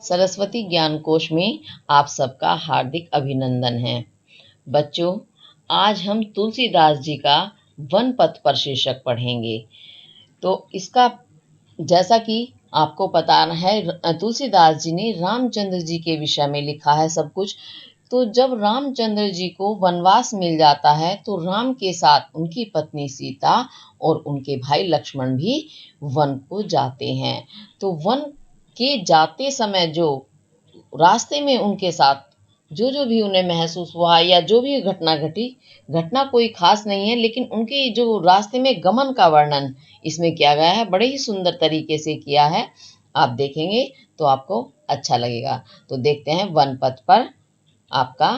सरस्वती ज्ञान कोश में आप सबका हार्दिक अभिनंदन है। बच्चों, आज हम तुलसीदास जी का वन पथ पर शीर्षक पढ़ेंगे। तो इसका जैसा कि आपको पता है, तुलसीदास जी ने रामचंद्र जी के विषय में लिखा है सब कुछ। तो जब रामचंद्र जी को वनवास मिल जाता है तो राम के साथ उनकी पत्नी सीता और उनके भाई लक्ष्मण भी वन को जाते हैं। तो वन के जाते समय जो रास्ते में उनके साथ जो जो भी उन्हें महसूस हुआ या जो भी घटना घटी, घटना कोई खास नहीं है, लेकिन उनके जो रास्ते में गमन का वर्णन इसमें किया गया है, बड़े ही सुंदर तरीके से किया है। आप देखेंगे तो आपको अच्छा लगेगा। तो देखते हैं वन पथ पर आपका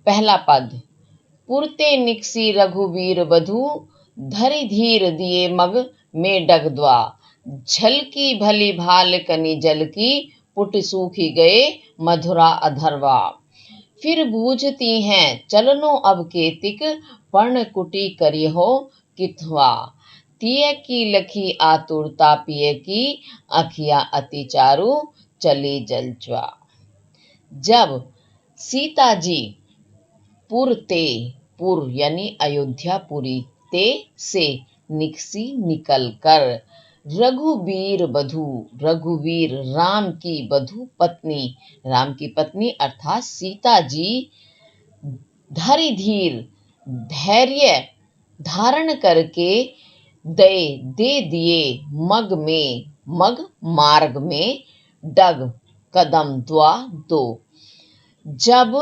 पहला पद। पुरते निकसी रघुवीर बधू, धरि धीर दिए मग में डगद्वा। झलकी भली भाल कनि जल की, पुट सूखी गए मधुरा अधरवा। फिर बूझती हैं चलनो अब केतिक, पर्ण कुटी करिहो किथवा। तिय की लखी आतुरता पिय की, अखिया अति चारु चली जलचवा। जब सीता जी पुर ते, पुर यानी अयोध्यापुरी, ते से निकसी निकल कर, रघुवीर बधू, रघुवीर राम की बधू पत्नी, राम की पत्नी अर्थात सीता जी धरि धीर धैर्य धारण करके, दे दिए मग में, मग मार्ग में, डग कदम द्वा दो। जब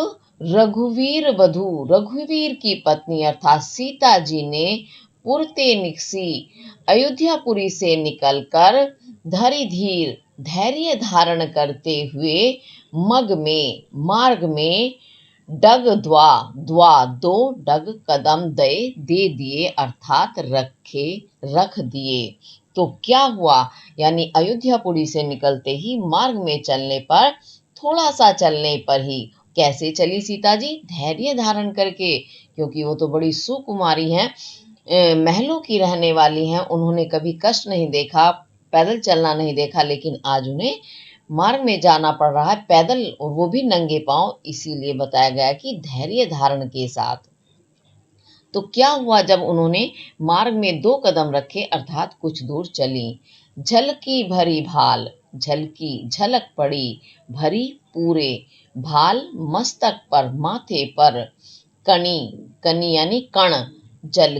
रघुवीर वधू, रघुवीर की पत्नी अर्थात सीता जी ने पुरते निकसी अयोध्यापुरी से निकलकर, धरि धीर धैर्य धारण करते हुए, मग में मार्ग में, डग द्वा, द्वा दो, डग कदम दे दिए अर्थात रखे, रख दिए। तो क्या हुआ, यानी अयोध्यापुरी से निकलते ही मार्ग में चलने पर, थोड़ा सा चलने पर ही, कैसे चली सीता जी? धैर्य धारण करके, क्योंकि वो तो बड़ी सुकुमारी हैं, महलों की रहने वाली हैं, उन्होंने कभी कष्ट नहीं देखा, पैदल चलना नहीं देखा, लेकिन आज उन्हें मार्ग में जाना पड़ रहा है पैदल, और वो भी नंगे पांव, इसीलिए बताया गया कि धैर्य धारण के साथ। तो क्या हुआ जब उन्होंने मार्ग में 2 कदम रखे अर्थात कुछ दूर चली। झलकी भरी भाल, झलकी झलक पड़ी, भरी पूरे, भाल मस्तक पर माथे पर, कणी, कणी यानी कण, जल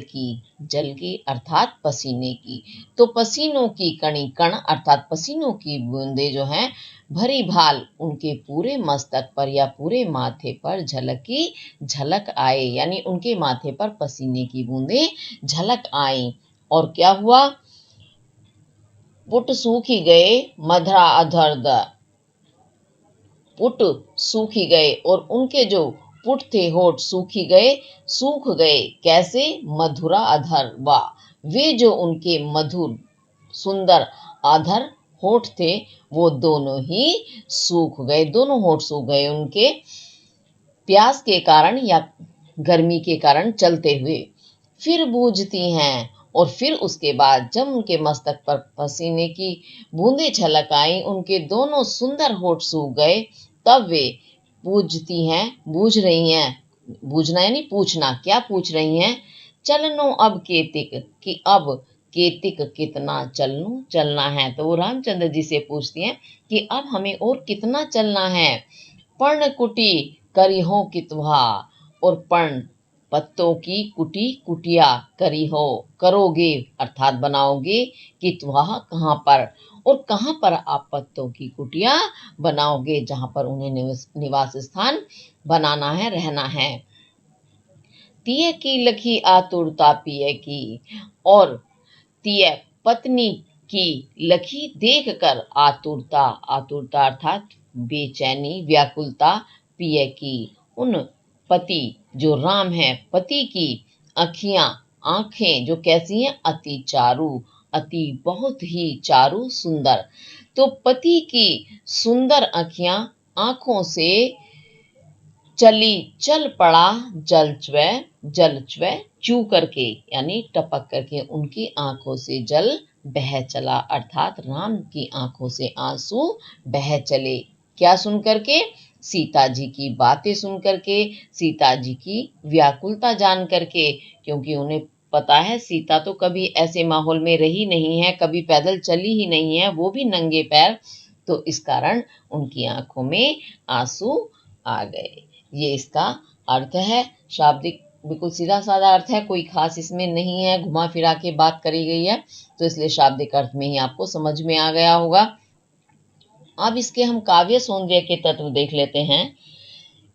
की अर्थात पसीने की। तो पसीनों की कणी, कण अर्थात पसीनों की बूंदे जो हैं, भरी भाल उनके पूरे मस्तक पर या पूरे माथे पर झलकी, झलक आए, यानी उनके माथे पर पसीने की बूंदे झलक आई। और क्या हुआ? पुट सूखी गए मधुरा अधर्द, पुट सूखी गए, और उनके जो पुट थे होठ सूखी गए, सूख गए कैसे? मधुरा अधर वा, वे जो उनके मधुर सुंदर आधर होठ थे वो दोनों ही सूख गए, दोनों होठ सूख गए उनके, प्यास के कारण या गर्मी के कारण चलते हुए। फिर बूझती हैं, और फिर उसके बाद जब उनके मस्तक पर पसीने की बूंदें छलक आई, उनके दोनों सुंदर होठ सूख गए, तब वे बूझती हैं, बूझ रही हैं, बूझना यानी पूछना, क्या पूछ रही हैं? चलनो अब केतिक, कि अब केतिक कितना चलनो, चलना है। तो वो रामचंद्र जी से पूछती हैं कि अब हमें और कितना चलना है। पर्णकुटी करिहो कितवा, और पर्ण पत्तों की कुटी, कुटिया करिहो करोगे अर्थात बनाओगे, कितवा कहाँ पर, और कहाँ पर आप पत्तों की कुटिया बनाओगे, जहां पर उन्हें निवास स्थान बनाना है, रहना है। तिय की लखी आतुरता पिय की, और तिय पत्नी की लखी देखकर आतुरता, आतुरता अर्थात बेचैनी, व्याकुलता, पिय की उन पति जो राम है, पति की अखियां, आंखें जो कैसी हैं? अति चारु, अति बहुत ही चारु सुंदर। तो पति की सुंदर अखियां, आंखों से चली, चल पड़ा जलचवै, जलचवै चू करके यानी टपक करके, उनकी आंखों से जल बह चला, अर्थात राम की आंखों से आंसू बह चले। क्या सुन करके? सीता जी की बातें सुन करके, सीता जी की व्याकुलता जान करके, क्योंकि उन्हें पता है सीता तो कभी ऐसे माहौल में रही नहीं है, कभी पैदल चली ही नहीं है, वो भी नंगे पैर। तो इस कारण उनकी आंखों में आंसू आ गए। ये इसका अर्थ है। शाब्दिक बिल्कुल सीधा साधा अर्थ है, कोई खास इसमें नहीं है, घुमा फिरा के बात करी गई है, तो इसलिए शाब्दिक अर्थ में ही आपको समझ में आ गया होगा। अब इसके हम काव्य सौंदर्य के तत्व देख लेते हैं।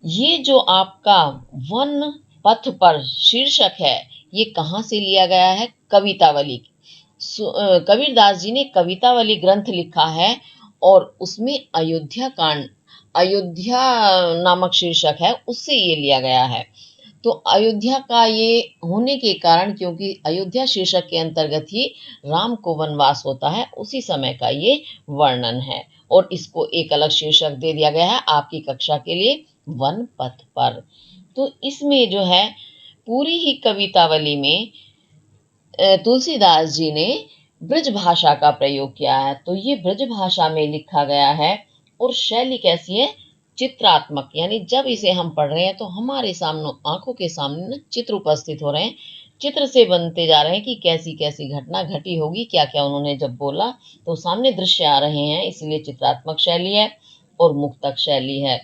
ये जो आपका वन पथ पर शीर्षक है, ये कहाँ से लिया गया है? कवितावली। कबीरदास जी ने कवितावली ग्रंथ लिखा है और उसमें अयोध्या कांड, अयोध्या नामक शीर्षक है, उससे ये लिया गया है। तो अयोध्या का ये होने के कारण, क्योंकि अयोध्या शीर्षक के अंतर्गत ही राम को वनवास होता है, उसी समय का ये वर्णन है और इसको एक अलग शीर्षक दे दिया गया है आपकी कक्षा के लिए, वन पथ पर। तो इसमें जो है पूरी ही कवितावली में तुलसीदास जी ने ब्रज भाषा का प्रयोग किया है। तो ये ब्रज भाषा में लिखा गया है और शैली कैसी है? चित्रात्मक, यानी जब इसे हम पढ़ रहे हैं तो हमारे सामने, आंखों के सामने चित्र उपस्थित हो रहे हैं, चित्र से बनते जा रहे हैं कि कैसी कैसी घटना घटी होगी, क्या क्या उन्होंने जब बोला, तो सामने दृश्य आ रहे हैं, इसलिए चित्रात्मक शैली है और मुक्तक शैली है।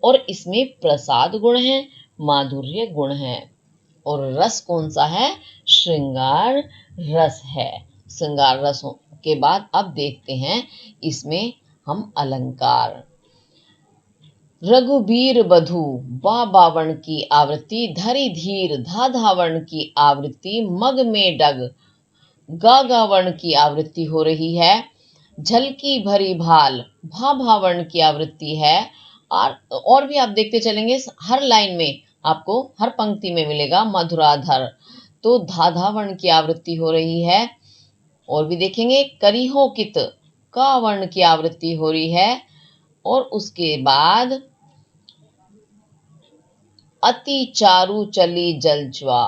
और इसमें प्रसाद गुण है, माधुर्य गुण है, और रस कौन सा है? श्रृंगार रस है। श्रृंगार रस के बाद अब देखते हैं इसमें हम अलंकार। रघुबीर बधू बा बावण की आवृत्ति, धरि धीर धा धावण की आवृत्ति, मग में डग गा गावण की आवृत्ति हो रही है। झलकी भरी भाल भा भावण की आवृत्ति है। और भी आप देखते चलेंगे, हर लाइन में आपको, हर पंक्ति में मिलेगा मधुराधर, तो धाधावर्ण की आवृत्ति हो रही है। और भी देखेंगे, करिहो कित का वर्ण की आवृत्ति हो रही है। और उसके बाद अति चारु चली जलज्वा,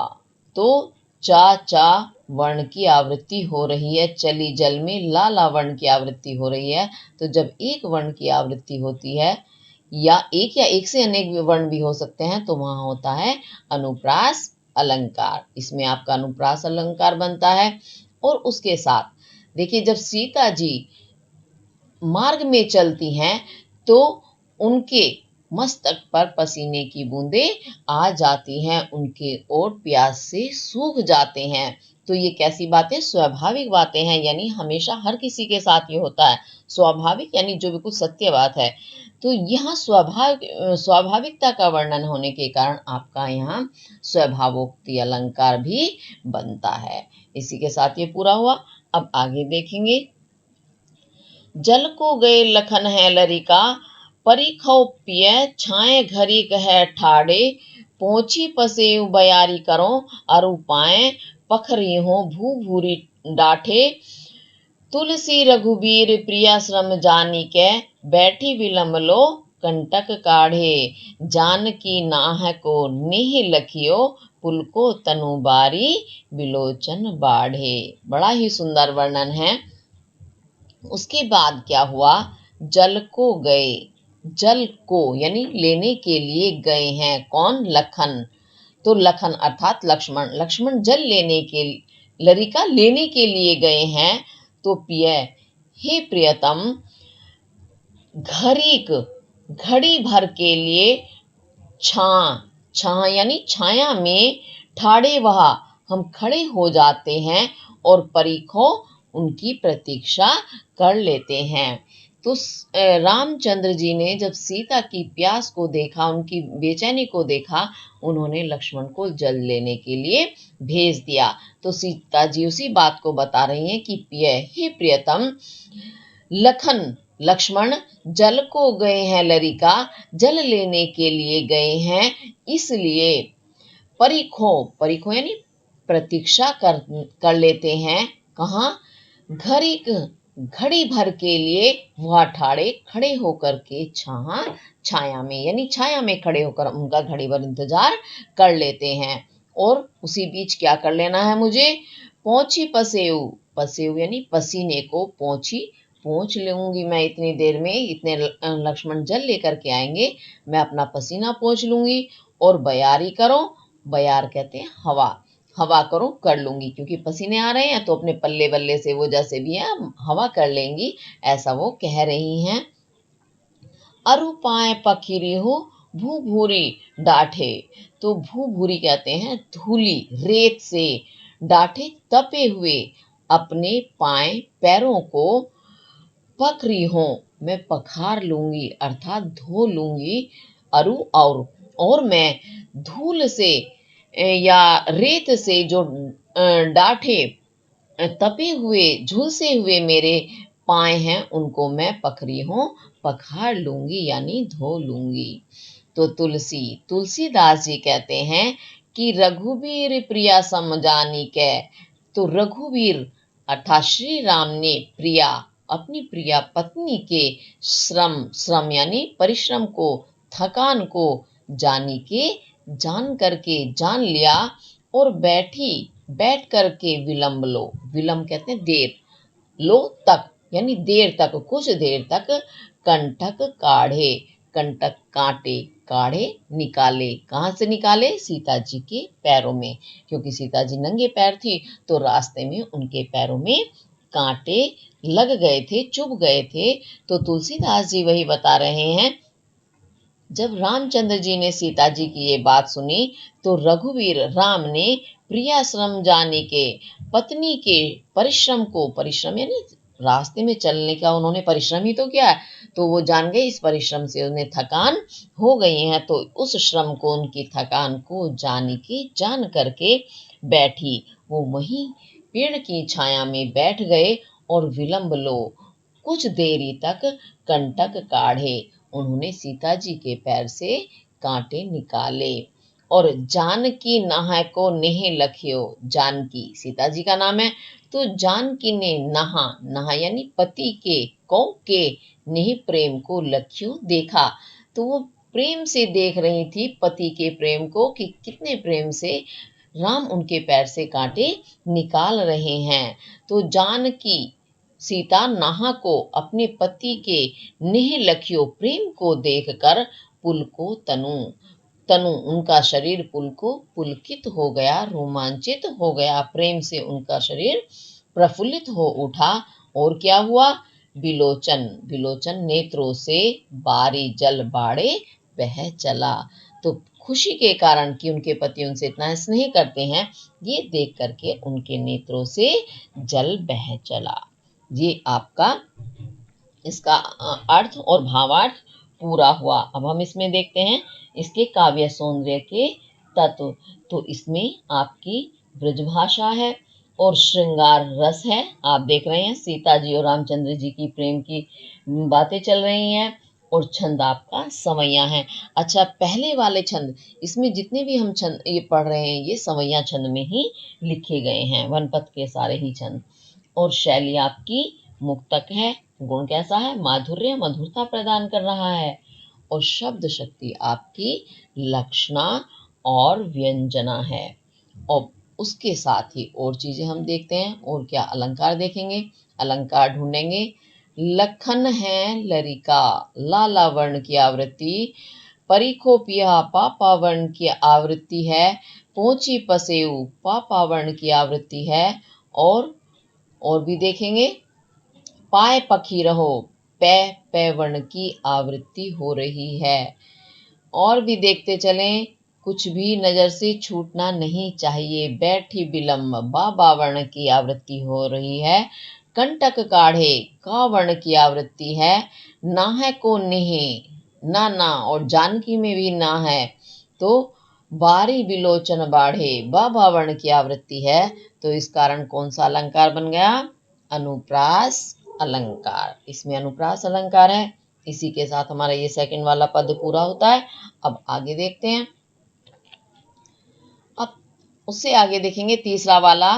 तो चा चा वर्ण की आवृत्ति हो रही है। चली जल में लाला वर्ण की आवृत्ति हो रही है। तो जब एक वर्ण की आवृत्ति होती है, या एक से अनेक वर्ण भी हो सकते हैं, तो वहां होता है अनुप्रास अलंकार। इसमें आपका अनुप्रास अलंकार बनता है। और उसके साथ देखिए, जब सीता जी मार्ग में चलती हैं तो उनके मस्तक पर पसीने की बूंदें आ जाती हैं, उनके ओठ प्यास से सूख जाते हैं। तो ये कैसी बातें? स्वाभाविक बातें हैं, यानी हमेशा हर किसी के साथ ये होता है। स्वाभाविक यानी जो बिल्कुल सत्य बात है। तो यहाँ स्वाभाविकता का वर्णन होने के कारण आपका यहाँ स्वभावोक्ति अलंकार भी बनता है। इसी के साथ ये पूरा हुआ। अब आगे देखेंगे। जल को गए लखन है लरिका, परिखौ पिय छाए घरी कह ठाड़े, पोछी पसे बयारी करो अरु पाए, पखरी हो भू भूरी डाठे, तुलसी रघुबीर प्रिया श्रम जानी के, बैठी विलम लो कंटक काढ़े, जानकी नाह को नेह लखियो, पुल को तनु बारी बिलोचन बाढ़े। बड़ा ही सुंदर वर्णन है। उसके बाद क्या हुआ? जल को गए, जल को यानी लेने के लिए गए हैं, कौन? लखन। तो लखन अर्थात लक्ष्मण, लक्ष्मण जल लेने के, लरिका लेने के लिए गए हैं। तो पिय, हे प्रियतम, घरीक घड़ी भर के लिए, छा यानी छाया में, ठाड़े वहा हम खड़े हो जाते हैं, और परीखो उनकी प्रतीक्षा कर लेते हैं। तो रामचंद्र जी ने जब सीता की प्यास को देखा, उनकी बेचैनी को देखा, उन्होंने लक्ष्मण को जल लेने के लिए भेज दिया। तो सीता जी उसी बात को बता रही हैं कि पिय, हे प्रियतम, लखन लक्ष्मण जल को गए हैं लरिका, जल लेने के लिए गए हैं, इसलिए परिखो यानी प्रतीक्षा कर लेते हैं। कहाँ? घड़ी भर के लिए वह ठाड़े खड़े होकर के छाया में, यानी छाया में खड़े होकर उनका घड़ी भर इंतजार कर लेते हैं। और उसी बीच क्या कर लेना है मुझे? पोछी पसेऊ, पसेऊ यानी पसीने को पोंछ लूंगी मैं इतनी देर में, इतने लक्ष्मण जल लेकर के आएंगे, मैं अपना पसीना पोंछ लूंगी। और बयारी करो, बयार कहते हैं हवा, हवा करो कर लूंगी, क्योंकि पसीने आ रहे हैं तो अपने पल्ले बल्ले से वो जैसे भी है हवा कर लेंगी, ऐसा वो कह रही हैं। अरु पाए पखीरी हो भू भूरी डाठे, तो भू भूरी कहते हैं धूली रेत से, डाठे तपे हुए अपने पाए पैरों को, पखरी हो मैं पखार लूंगी अर्थात धो लूंगी, अरु और मैं धूल से या रेत से जो डाठे तपे हुए झुलसे हुए मेरे पाए हैं उनको मैं पखरी हूं पखार लूंगी यानी धो लूंगी। तो तुलसीदास जी कहते हैं कि रघुवीर प्रिया समझानी कै, तो रघुवीर अर्थात श्री राम ने प्रिया अपनी प्रिया पत्नी के श्रम यानी परिश्रम को, थकान को जान करके जान लिया, और बैठ करके विलंब लो, विलंब कहते हैं देर, लो तक यानी देर तक, कुछ देर तक कंटक काढ़े, कंटक कांटे काढ़े निकाले, कहाँ से निकाले? सीता जी के पैरों में, क्योंकि सीता जी नंगे पैर थी तो रास्ते में उनके पैरों में कांटे लग गए थे, चुभ गए थे। तो तुलसीदास जी वही बता रहे हैं, जब रामचंद्र जी ने सीता जी की ये बात सुनी तो रघुवीर राम ने प्रिया श्रम जाने के, पत्नी के परिश्रम को, परिश्रम यानी रास्ते में चलने का उन्होंने परिश्रम ही तो किया, तो वो जान गए इस परिश्रम से उन्हें थकान हो गई है, तो उस श्रम को, उनकी थकान को जान करके बैठी, वो वहीं पेड़ की छाया में बैठ गए और विलंब लो कुछ देरी तक कंटक काढ़े, उन्होंने सीता जी के पैर से कांटे निकाले। और जानकी नहा को नेह लखियो, जानकी सीता जी का नाम है, तो जानकी ने नहा यानी पति के नेह प्रेम को लखियो देखा, तो वो प्रेम से देख रही थी पति के प्रेम को कि कितने प्रेम से राम उनके पैर से कांटे निकाल रहे हैं। तो जानकी सीता नाहा को अपने पति के नेह लखियो प्रेम को देखकर पुल को तनु उनका शरीर पुलकित हो गया, रोमांचित हो गया, प्रेम से उनका शरीर प्रफुल्लित हो उठा। और क्या हुआ? बिलोचन नेत्रों से बारी जल बाड़े बह चला, तो खुशी के कारण कि उनके पति उनसे इतना स्नेह करते हैं, ये देख करके उनके नेत्रों से जल बह चला। ये आपका इसका अर्थ और भावार्थ पूरा हुआ। अब हम इसमें देखते हैं इसके काव्य सौंदर्य के तत्व। तो इसमें आपकी ब्रजभाषा है और श्रृंगार रस है। आप देख रहे हैं सीता जी और रामचंद्र जी की प्रेम की बातें चल रही हैं, और छंद आपका सवैया है। अच्छा, पहले वाले छंद, इसमें जितने भी हम छंद ये पढ़ रहे हैं ये सवैया छंद में ही लिखे गए हैं, वनपथ के सारे ही छंद। और शैली आपकी मुक्तक है। गुण कैसा है? माधुर्य, मधुरता प्रदान कर रहा है। और शब्द शक्ति आपकी लक्षणा और व्यंजना है। और उसके साथ ही और चीजें हम देखते हैं, और क्या अलंकार देखेंगे, अलंकार ढूंढेंगे। लखन है लरिका, लाला वर्ण की आवृत्ति, परिखो पिया पापा वर्ण की आवृत्ति है, पोची पसेऊ पापा वर्ण की आवृत्ति है। और भी देखेंगे, पाए पखी रहो पै वर्ण की आवृत्ति हो रही है। और भी देखते चलें, कुछ भी नजर से छूटना नहीं चाहिए। बैठी विलंब बा वर्ण की आवृत्ति हो रही है। कंटक काढ़े का वर्ण की आवृत्ति है। ना है को नेह ना, और जानकी में भी ना है। तो बारी बिलोचन बाढ़े बा वर्ण की आवृत्ति है। तो इस कारण कौन सा अलंकार बन गया? अनुप्रास अलंकार। इसमें अनुप्रास अलंकार है। इसी के साथ हमारा ये सेकंड वाला पद पूरा होता है। अब आगे देखते हैं। अब उससे आगे देखेंगे तीसरा वाला,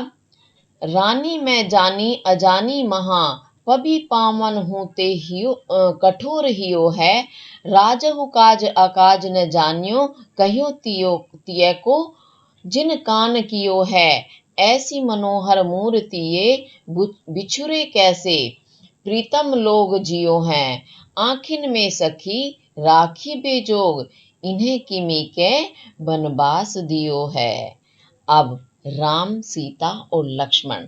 रानी मैं जानी अजानी महा, पबी पावन होते हियो कठोर हियो है, राजहु काज अकाज न जानियो, कहियो तियो तिय को जिन कान कियो है, ऐसी मनोहर मूर्ति ये बिछुरे कैसे, प्रीतम लोग जियो हैं, आखिन में सखी राखी बेजोग, इन्हें किमी के बनवास दियो है। अब राम, सीता और लक्ष्मण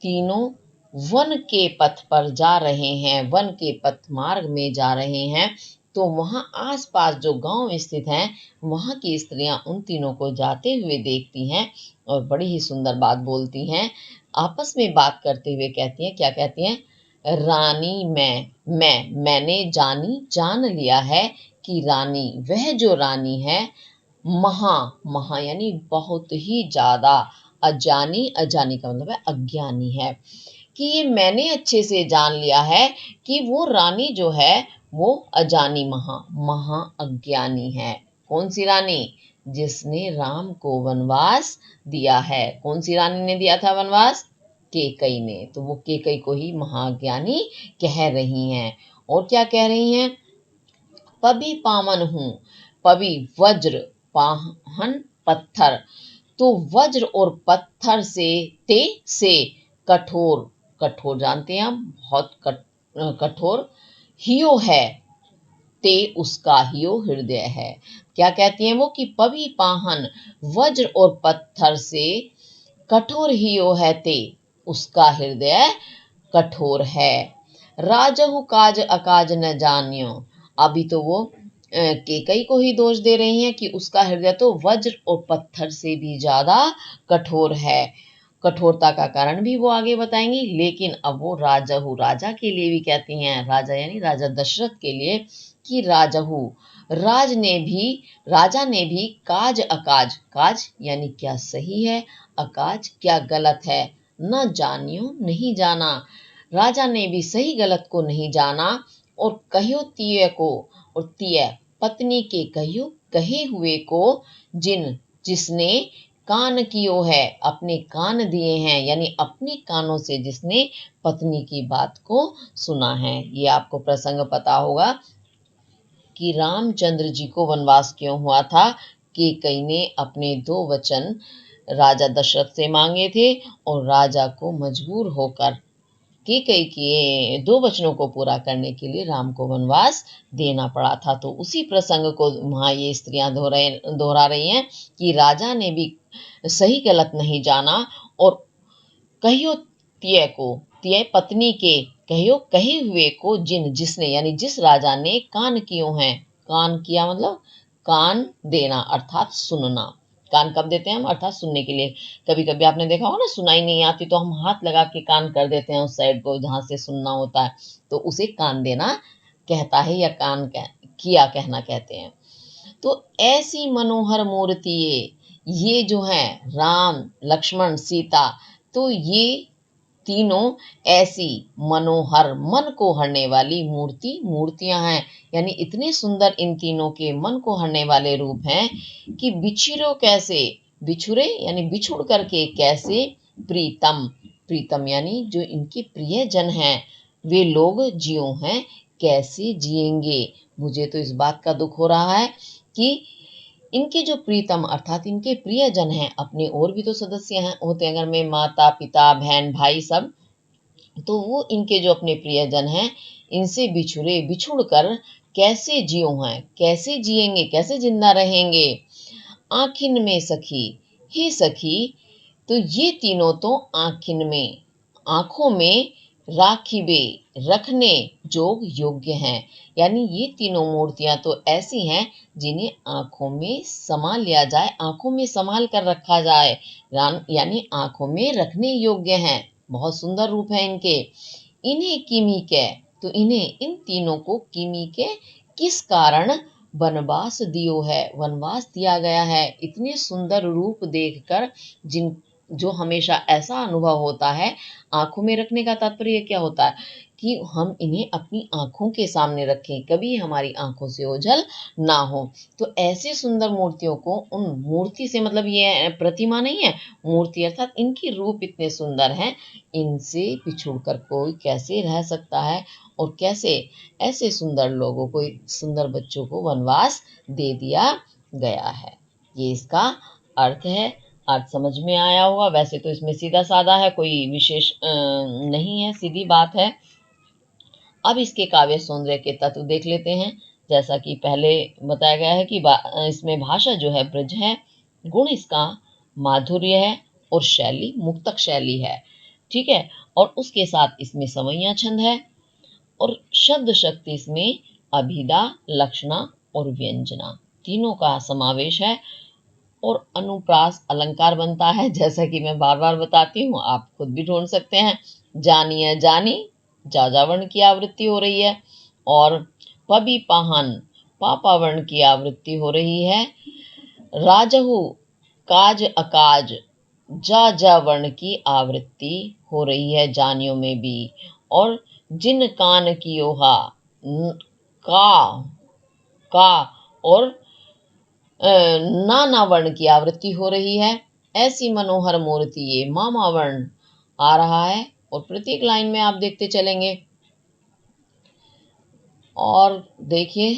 तीनों वन के पथ पर जा रहे हैं, वन के पथ मार्ग में जा रहे हैं। तो वहां आसपास जो गांव स्थित हैं, वहां की स्त्रियां उन तीनों को जाते हुए देखती हैं और बड़ी ही सुंदर बात बोलती हैं। आपस में बात करते हुए कहती हैं, क्या कहती हैं? रानी मैंने जान लिया है कि रानी, वह जो रानी है, महा यानी बहुत ही ज्यादा, अजानी का मतलब है अज्ञानी है, कि ये मैंने अच्छे से जान लिया है कि वो रानी जो है वो अजानी, महा अज्ञानी है। कौन सी रानी? जिसने राम को वनवास दिया है। कौन सी रानी ने दिया था वनवास? केकई ने। तो वो केकई को ही महाज्ञानी कह रही हैं। और क्या कह रही हैं? पबी पावन हूं, पबी वज्र, पाहन पत्थर। तो वज्र और पत्थर से कठोर, कठोर जानते हैं हम, बहुत कठोर, हियो है, ते उसका हियो हृदय है। क्या कहती हैं वो? कि पबी पाहन, वज्र और पत्थर से कठोर हियो है, ते उसका हृदय कठोर है। राजहु काज अकाज न जानियो। अभी तो वो केकई को ही दोष दे रही हैं कि उसका हृदय तो वज्र और पत्थर से भी ज्यादा कठोर है। कठोरता का कारण भी वो आगे बताएंगी। लेकिन अब वो राजहु, राजा के लिए भी कहती हैं, राजा यानी राजा दशरथ के लिए, कि राजहु, राजा ने भी काज अकाज, काज यानी क्या सही है, अकाज क्या गलत है, न जानियो नहीं जाना। राजा ने भी सही गलत को नहीं जाना। और कहो तिय को, और तिय पत्नी के कहो कहे हुए को, जिसने कान कियो है, अपने कान दिए हैं, यानी अपने कानों से जिसने पत्नी की बात को सुना है। ये आपको प्रसंग पता होगा कि रामचंद्र जी को वनवास क्यों हुआ था। कि कई ने अपने 2 वचन राजा दशरथ से मांगे थे और राजा को मजबूर होकर कई के 2 वचनों को पूरा करने के लिए राम को वनवास देना पड़ा था। तो उसी प्रसंग को वहां ये स्त्रियां दोहरा रही हैं कि राजा ने भी सही गलत नहीं जाना। और कहियो तिय को, तिय पत्नी के, कहियो कहे हुए को, जिसने यानी जिस राजा ने कान कियो हैं, कान किया मतलब कान देना अर्थात सुनना। कान कब देते हैं हम? अर्थात सुनने के लिए। कभी कभी आपने देखा होगा ना, सुनाई नहीं आती तो हम हाथ लगा के कान कर देते हैं उस साइड को जहां से सुनना होता है, तो उसे कान देना कहता है, या किया कहना कहते हैं। तो ऐसी मनोहर मूर्ति ये जो है राम, लक्ष्मण, सीता, तो ये तीनों ऐसी मनोहर, मन को हरने वाली मूर्तियां हैं। यानी इतने सुंदर इन तीनों के मन को हरने वाले रूप हैं कि बिछुरो कैसे, बिछुरे यानी बिछुड़ करके कैसे, प्रीतम, प्रीतम यानी जो इनके प्रियजन हैं, वे लोग जियो हैं, कैसे जिएंगे। मुझे तो इस बात का दुख हो रहा है कि इनके जो प्रीतम अर्थात इनके प्रियजन हैं, अपने और भी तो सदस्य हैं होते हैं घर में, माता पिता बहन भाई सब, तो वो इनके जो अपने प्रियजन हैं, इनसे बिछुड़ कर कैसे जियो हैं, कैसे जिएंगे, कैसे जिंदा रहेंगे। आखिन में सखी, हे सखी, तो ये तीनों तो आखिन में, आंखों में, राखिबे रखने जोग योग्य हैं। यानी ये तीनों मूर्तियां तो ऐसी हैं जिन्हें आंखों में समा लिया जाए, आंखों में संभाल कर रखा जाए, यानी आंखों में रखने योग्य हैं। बहुत सुंदर रूप है इनके। इन्हें किमी के, तो इन्हें, इन तीनों को किमी के, किस कारण वनवास दियो है, वनवास दिया गया है। इतने सुंदर रूप देखकर जो हमेशा ऐसा अनुभव होता है, आंखों में रखने का तात्पर्य क्या होता है कि हम इन्हें अपनी आंखों के सामने रखें, कभी हमारी आंखों से ओझल ना हो। तो ऐसे सुंदर मूर्तियों को, उन मूर्ति से मतलब ये प्रतिमा नहीं है, मूर्ति अर्थात इनकी रूप इतने सुंदर हैं, इनसे बिछुड़ कर कोई कैसे रह सकता है, और कैसे ऐसे सुंदर लोगों को, सुंदर बच्चों को वनवास दे दिया गया है। ये इसका अर्थ है। आज समझ में आया होगा। वैसे तो इसमें सीधा साधा है, कोई विशेष नहीं है, सीधी बात है। अब इसके काव्य सौंदर्य के तत्व देख लेते हैं। जैसा कि पहले बताया गया है कि इसमें भाषा जो है ब्रज है, गुण इसका माधुर्य है और शैली मुक्तक शैली है, ठीक है। और उसके साथ इसमें समैया छंद है और शब्द शक्ति इसमें अभिधा, लक्षणा और व्यंजना तीनों का समावेश है। और अनुप्रास अलंकार बनता है, जैसा कि मैं बार बार बताती हूँ, आप खुद भी ढूंढ सकते हैं। जानिए जानी जाजावर्ण की आवृत्ति हो रही है और पबी पाहन पापा वर्ण की आवृत्ति हो रही है। राजहु काज अकाज जा वर्ण की आवृत्ति हो रही है जानियों में भी। और जिन कान की ओहा का और नाना वर्ण की आवृत्ति हो रही है। ऐसी मनोहर मूर्ति ये मामा वर्ण आ रहा है और प्रत्येक लाइन में आप देखते चलेंगे। और देखिए,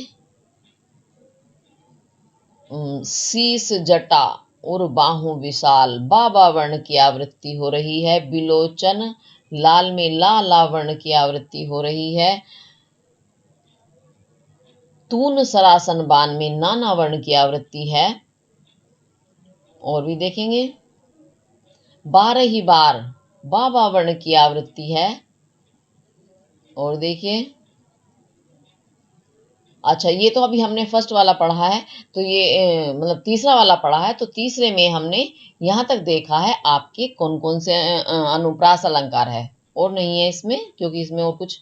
शीस जटा और बाहु विशाल बाबा वर्ण की आवृत्ति हो रही है। बिलोचन लाल में ला वर्ण की आवृत्ति हो रही है। तून सरासन बान में नाना वर्ण की आवृत्ति है। और भी देखेंगे, 12 ही बार बाबा वर्ण की आवृत्ति है। और देखिए, अच्छा ये तो अभी हमने फर्स्ट वाला पढ़ा है, तो ये मतलब तीसरा वाला पढ़ा है, तो तीसरे में हमने यहाँ तक देखा है आपके कौन कौन से अनुप्रास अलंकार है। और नहीं है इसमें, क्योंकि इसमें और कुछ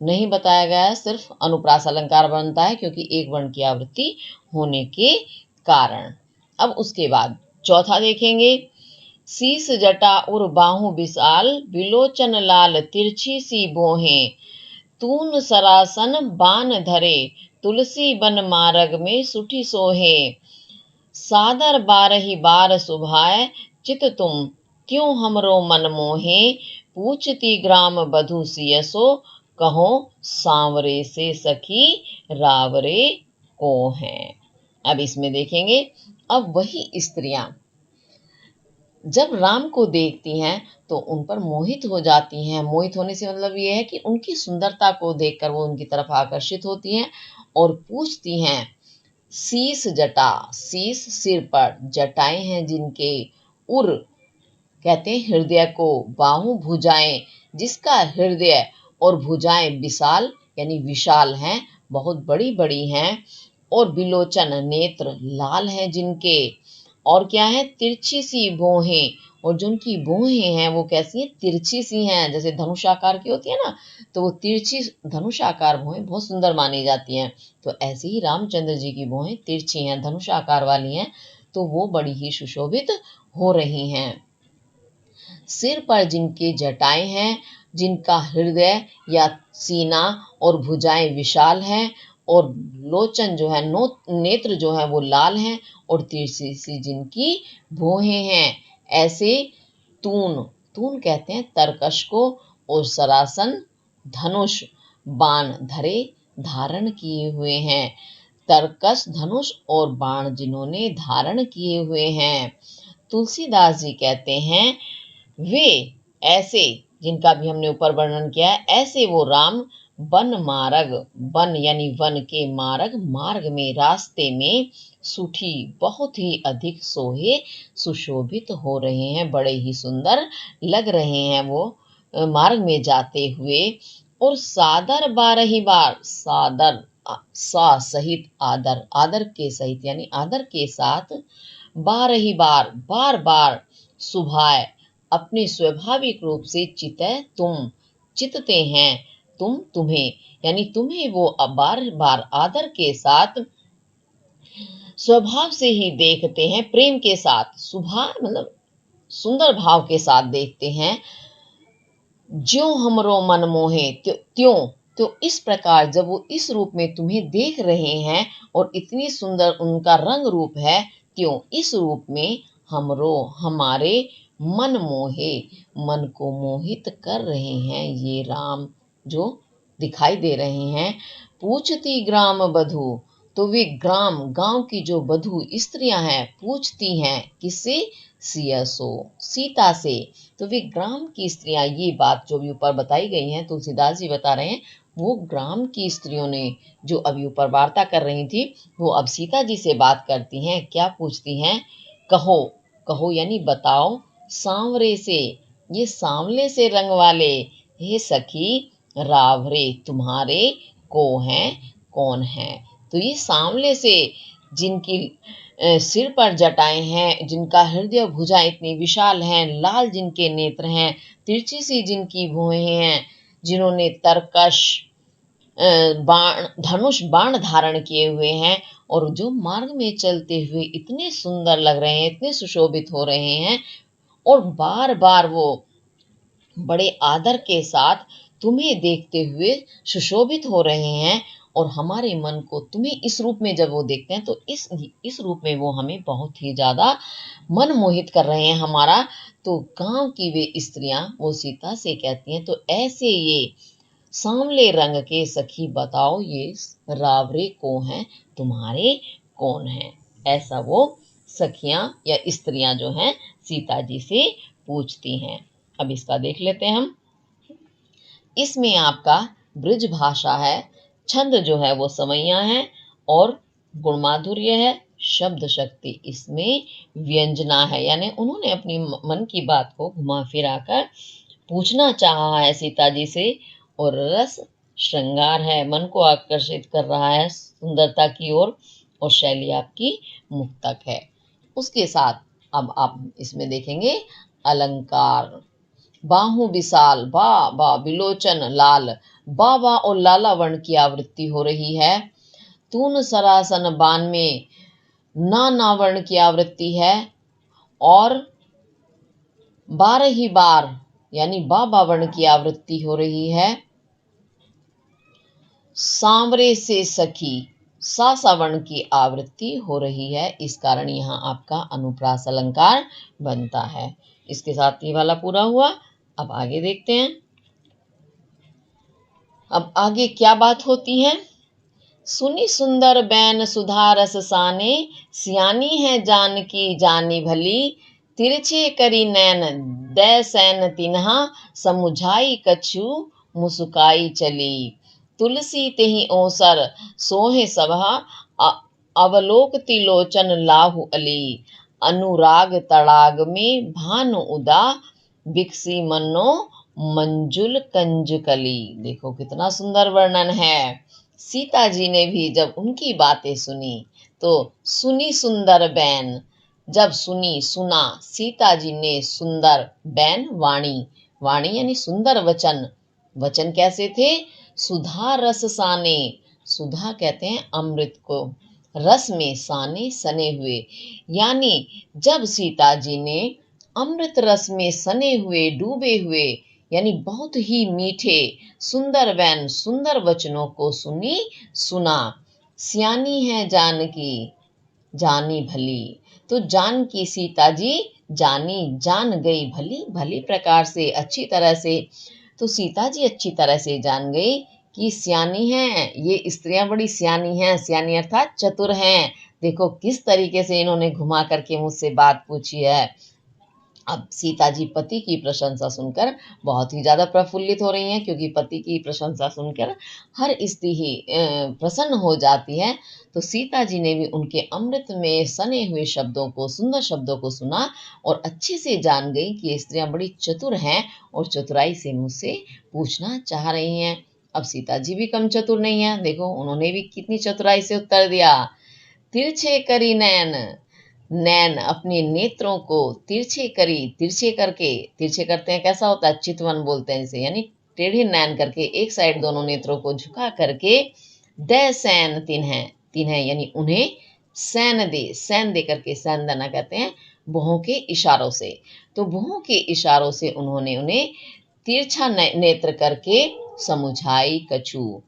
नहीं बताया गया है, सिर्फ अनुप्रास अलंकार बनता है क्योंकि एक वर्ण की आवृत्ति होने के कारण। अब उसके बाद चौथा देखेंगे, शीस जटा और बाहु विशाल बिलोचन लाल तिरछी सी भोहें तून सरासन बान धरे तुलसी बन मार्ग में सुठी सोहे। सादर 12 बार सुभाए चित तुम त्यों हमरो मन मोहे। पूछती ग्राम बधु सियसो कहो सांवरे से सखी रावरे को हैं। अब इसमें देखेंगे, अब वही स्त्रियां जब राम को देखती हैं तो उन पर मोहित हो जाती हैं। मोहित होने से मतलब ये है कि उनकी सुंदरता को देखकर वो उनकी तरफ आकर्षित होती हैं और पूछती हैं। शीस जटा, शीस सिर पर, जटाएं हैं जिनके, उर कहते हैं हृदय को, बाहु भुजाएं जिसका हृदय और भुजाएं विशाल यानी विशाल हैं, बहुत बड़ी बड़ी हैं। और बिलोचन नेत्र लाल हैं जिनके। और क्या है, तिरछी सी भौहें, और जो उनकी भौहें हैं वो कैसी हैं, तिरछी सी हैं, जैसे धनुषाकार की होती है ना, तो वो तिरछी धनुषाकार भौहें बहुत सुंदर मानी जाती हैं। तो ऐसे ही रामचंद्र जी की भौहें तिरछी हैं, धनुषाकार वाली हैं, तो वो बड़ी ही सुशोभित हो रही हैं। सिर पर जिनके जटाएं हैं, जिनका हृदय या सीना और भुजाएं विशाल हैं, और लोचन जो है, नेत्र जो है वो लाल हैं, और तिरछी सी जिनकी भौहें हैं। ऐसे तून, तून कहते हैं तरकश को, और सरासन धनुष बाण धरे धारण किए हुए हैं। तरकश धनुष और बाण जिन्होंने धारण किए हुए हैं। तुलसीदास जी कहते हैं, वे ऐसे जिनका भी हमने ऊपर वर्णन किया है, ऐसे वो राम वन मार्ग, वन यानी वन के मार्ग, मार्ग में रास्ते में सुठी बहुत ही अधिक सोहे सुशोभित हो रहे हैं, बड़े ही सुंदर लग रहे हैं वो मार्ग में जाते हुए। और सादर 12 बार, सादर सा सहित आदर, आदर के सहित यानी आदर के साथ 12 बार बार बार सुभाए अपने स्वाभाविक रूप से चितय तुम, चितते हैं तुम तुम्हें, यानी तुम्हें वो बार बार आदर के साथ स्वभाव से ही देखते हैं, प्रेम के साथ, सुभा मतलब सुंदर भाव के साथ देखते हैं। ज्यों हमरो मन मोहे त्यों, तो इस प्रकार जब वो इस रूप में तुम्हें देख रहे हैं और इतनी सुंदर उनका रंग रूप है, त्यों इस रूप में हमरो हमारे मन मोहे, मन को मोहित कर रहे हैं ये राम जो दिखाई दे रहे हैं। पूछती ग्राम बधू, तो वे ग्राम गांव की जो बधू स्त्रियां हैं पूछती हैं किससे, सियसो सीता से। तो वे ग्राम की स्त्रियां, ये बात जो भी ऊपर बताई गई है तुलसीदास जी बता रहे हैं, वो ग्राम की स्त्रियों ने जो अभी ऊपर वार्ता कर रही थी वो अब सीता जी से बात करती हैं। क्या पूछती हैं, कहो, कहो यानी बताओ, सांवरे से, ये सांवले से रंग वाले, हे सखी रावरे तुम्हारे को हैं, कौन है। तो ये सांवले से जिनकी सिर पर जटाएं हैं, जिनका हृदय भुजा इतनी विशाल हैं, लाल जिनके नेत्र हैं, तिरछी सी जिनकी भुएं हैं, जिन्होंने तरकश बाण धनुष बाण धारण किए हुए हैं और जो मार्ग में चलते हुए इतने सुंदर लग रहे हैं, इतने सुशोभित हो रहे हैं और बार बार वो बड़े आदर के साथ तुम्हें देखते हुए सुशोभित हो रहे हैं और हमारे मन को तुम्हें इस रूप में जब वो देखते हैं तो इस रूप में वो हमें बहुत ही ज्यादा मन मोहित कर रहे हैं हमारा। तो गांव की वे स्त्रियां वो सीता से कहती हैं, तो ऐसे ये सांवले रंग के सखी बताओ, ये रावरे को हैं, तुम्हारे कौन हैं। ऐसा वो सखियां या स्त्रियां जो हैं सीता जी से पूछती हैं। अब इसका देख लेते हैं हम। इसमें आपका ब्रज भाषा है, छंद जो है वो समैया है और गुणमाधुर्य है, शब्द शक्ति इसमें व्यंजना है। यानी उन्होंने अपनी मन की बात को घुमा फिरा कर पूछना चाहा है सीता जी से और रस श्रृंगार है, मन को आकर्षित कर रहा है सुंदरता की ओर और शैली आपकी मुक्तक है। उसके साथ अब आप इसमें देखेंगे अलंकार, बाहु विशाल, बा बा विलोचन लाल, बा और लाला वर्ण की आवृत्ति हो रही है। तून सरासन बान में ना वर्ण की आवृत्ति है और 12 ही बार यानी बा वर्ण की आवृत्ति हो रही है। सांवरे से सखी सा वर्ण की आवृत्ति हो रही है, इस कारण यहाँ आपका अनुप्रास अलंकार बनता है। इसके साथ ये वाला पूरा हुआ। अब आगे देखते हैं। अब आगे क्या बात होती है। सुनी सुंदर बैन सुधा रस साने, सियानी है जानकी जानी भली, तिरछे करी नैन दै सैन तिन्हा, समुझाई कछु मुसुकाई चली, तुलसी तेहि ओसर सोहे सभा, अवलोकति लोचन लाहु अली, अनुराग तड़ाग में भानु उदा, बिकसी मनो मंजुल कंजकली। देखो कितना सुंदर वर्णन है। सीता जी ने भी जब उनकी बातें सुनी तो सुनी सुंदर बैन, जब सुनी सुना सीता जी ने सुंदर बैन वाणी, वाणी यानी सुंदर वचन, वचन कैसे थे, सुधा रस साने, सुधा कहते हैं अमृत को, रस में साने सने हुए, यानी जब सीता जी ने अमृत रस में सने हुए डूबे हुए यानी बहुत ही मीठे सुंदर बैन सुंदर वचनों को सुनी सुना। सियानी है जानकी जानी भली, तो जानकी सीता जी जानी जान गई, भली भली प्रकार से अच्छी तरह से। तो सीता जी अच्छी तरह से जान गई कि सियानी हैं, ये स्त्रियां बड़ी सियानी हैं, सियानी अर्थात चतुर हैं। देखो किस तरीके से इन्होंने घुमा करके मुझसे बात पूछी है। अब सीता जी पति की प्रशंसा सुनकर बहुत ही ज्यादा प्रफुल्लित हो रही हैं, क्योंकि पति की प्रशंसा सुनकर हर स्त्री ही प्रसन्न हो जाती है। तो सीता जी ने भी उनके अमृत में सने हुए शब्दों को, सुंदर शब्दों को सुना और अच्छे से जान गई कि ये स्त्रियां बड़ी चतुर हैं और चतुराई से मुझसे पूछना चाह रही हैं। अब सीता जी भी कम चतुर नहीं है, देखो उन्होंने भी कितनी चतुराई से उत्तर दिया। तिरछे करी नैन, नैन अपने नेत्रों को तिरछे करी, तिरछे करके, तिरछे करते हैं कैसा होता है, चितवन बोलते हैं इसे, यानी टेढ़े नैन करके एक साइड दोनों नेत्रों को झुका करके, दै सैन तिन्हें, तिन्हें यानी उन्हें सैन दे, सैन दे करके, सैन देना कहते हैं भुहों के इशारों से। तो भुहों के इशारों से उन्होंने उन्हें तिरछा नेत्र करके समुझाई कछु,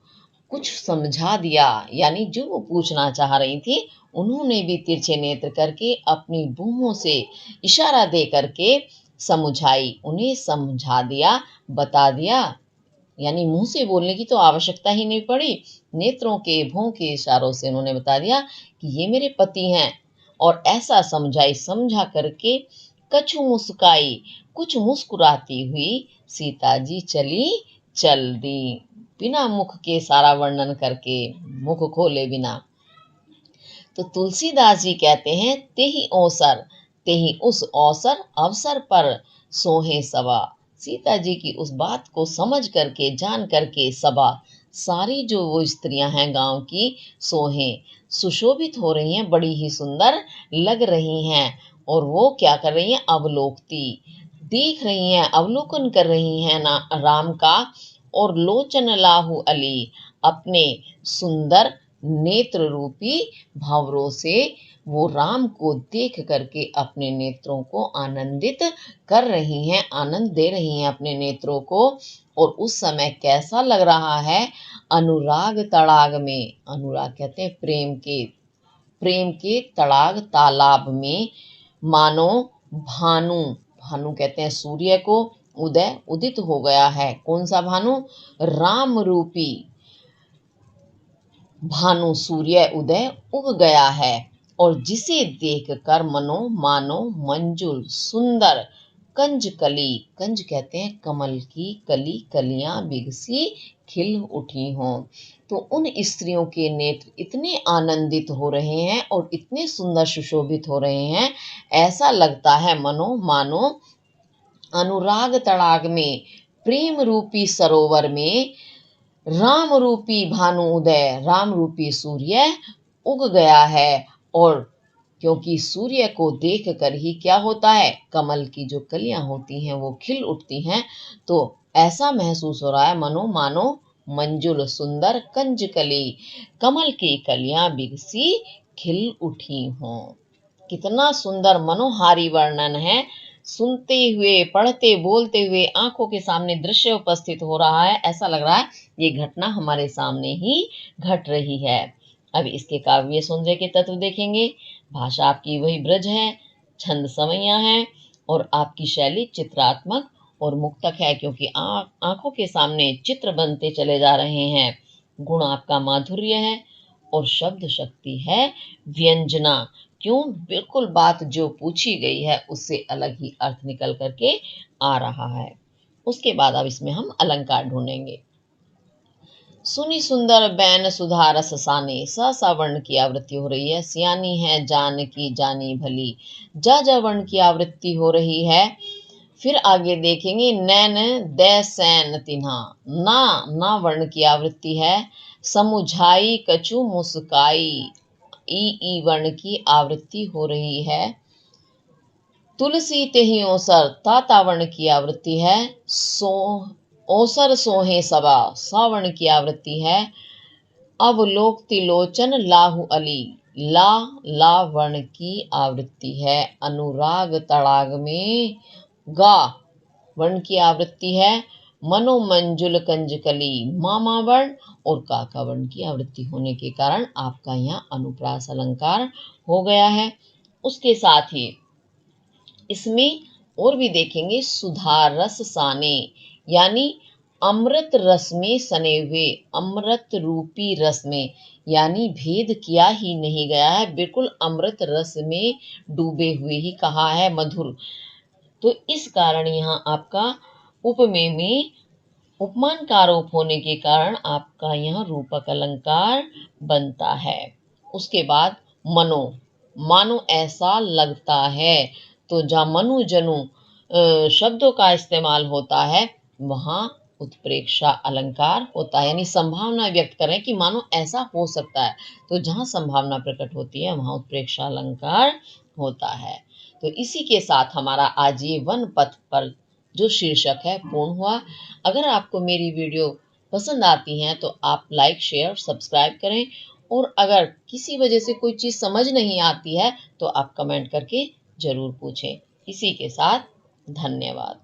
कुछ समझा दिया, यानी जो वो पूछना चाह रही थी उन्होंने भी तिरछे नेत्र करके अपनी भूहों से इशारा दे करके समुझाई, उन्हें समझा दिया, बता दिया यानी मुंह से बोलने की तो आवश्यकता ही नहीं पड़ी। नेत्रों के भौं के इशारों से उन्होंने बता दिया कि ये मेरे पति हैं। और ऐसा समझा करके कछु मुस्काई, कुछ मुस्कुराती हुई सीता जी चल दी, बिना मुख के सारा वर्णन करके, मुख खोले बिना। तो तुलसीदास जी कहते हैं, तेहि उस अवसर पर सोहे सबा। सीता जी की उस बात को समझ करके, जान करके सबा, सारी जो वो स्त्रियां हैं गांव की, सोहे, सुशोभित हो रही हैं, बड़ी ही सुंदर लग रही हैं। और वो क्या कर रही हैं? अवलोकती, देख रही हैं, अवलोकन कर रही हैं ना राम का। और लोचन लाहु अली, अपने सुंदर नेत्र रूपी भंवरों से वो राम को देख करके अपने नेत्रों को आनंदित कर रही हैं, आनंद दे रही हैं अपने नेत्रों को। और उस समय कैसा लग रहा है? अनुराग तड़ाग में, अनुराग कहते हैं प्रेम के तड़ाग, तालाब में, मानो भानु, भानु कहते हैं सूर्य को, उदित हो गया है। कौन सा भानु? राम रूपी भानु, सूर्य उदय उग गया है। और जिसे देखकर मानो मंजुल, सुंदर, कंज कहते हैं कमल की कली, कलियां बिगसी खिल उठी हों। तो उन स्त्रियों के नेत्र इतने आनंदित हो रहे हैं और इतने सुंदर सुशोभित हो रहे हैं, ऐसा लगता है मानो अनुराग तड़ाग में, प्रेम रूपी सरोवर में राम रूपी भानु उदय, राम रूपी सूर्य उग गया है। और क्योंकि सूर्य को देख कर ही क्या होता है? कमल की जो कलियां होती हैं वो खिल उठती हैं। तो ऐसा महसूस हो रहा है मानो मंजुल, सुंदर, कंज कली, कमल की कलियां बिगसी खिल उठी हों। कितना सुंदर मनोहारी वर्णन है। सुनते हुए, पढ़ते, बोलते हुए आंखों के सामने दृश्य उपस्थित हो रहा है। ऐसा लग रहा है ये घटना हमारे सामने ही घट रही है। अब इसके काव्य सौंदर्य के तत्व देखेंगे। भाषा आपकी वही ब्रज है, छंद समैया है, और आपकी शैली चित्रात्मक और मुक्तक है, क्योंकि आंखों के सामने चित्र बनते चले जा रहे हैं। गुण आपका माधुर्य है और शब्द शक्ति है व्यंजना। क्यों? बिल्कुल बात जो पूछी गई है उससे अलग ही अर्थ निकल करके आ रहा है। उसके बाद अब इसमें हम अलंकार ढूंढेंगे। सुनी सुंदर बैन सुधा रस साने, सा वर्ण की आवृत्ति हो रही है। सियानी है जान की जानी भली, जा वर्ण की आवृत्ति हो रही है। फिर आगे देखेंगे, नैन दै सैन तिन्हा, ना वर्ण की आवृत्ति है। समुझाई कछु मुस्काई, ई वर्ण की आवृत्ति हो रही है। तुलसी तेहि ओसर, ता वर्ण की आवृत्ति है। ओसर सोहे सबा, सा वर्ण की आवृत्ति है। अवलोकति लोचन लाहु अली, ला वर्ण की आवृत्ति है। अनुराग तड़ाग में, गा वर्ण की आवृत्ति है। मनोमंजुल कंजकली, मामा वर्ण और काका वर्ण की आवृत्ति होने के कारण आपका यहाँ अनुप्रास अलंकार हो गया है। उसके साथ ही इसमें और भी देखेंगे, सुधा रस साने, यानी अमृत रस में सने हुए, अमृत रूपी रस में, यानी भेद किया ही नहीं गया है, बिल्कुल अमृत रस में डूबे हुए ही कहा है, मधुर। तो इस कारण यहाँ आपका उपमेय में उपमान का आरोप होने के कारण आपका यहाँ रूपक अलंकार बनता है। उसके बाद मानो ऐसा लगता है, तो जहाँ मनु जनु शब्दों का इस्तेमाल होता है वहाँ उत्प्रेक्षा अलंकार होता है, यानी संभावना व्यक्त करें कि मानो ऐसा हो सकता है। तो जहाँ संभावना प्रकट होती है वहाँ उत्प्रेक्षा अलंकार होता है। तो इसी के साथ हमारा आज ये वन पथ पर जो शीर्षक है पूर्ण हुआ। अगर आपको मेरी वीडियो पसंद आती हैं तो आप लाइक, शेयर, सब्सक्राइब करें। और अगर किसी वजह से कोई चीज़ समझ नहीं आती है तो आप कमेंट करके ज़रूर पूछें। इसी के साथ धन्यवाद।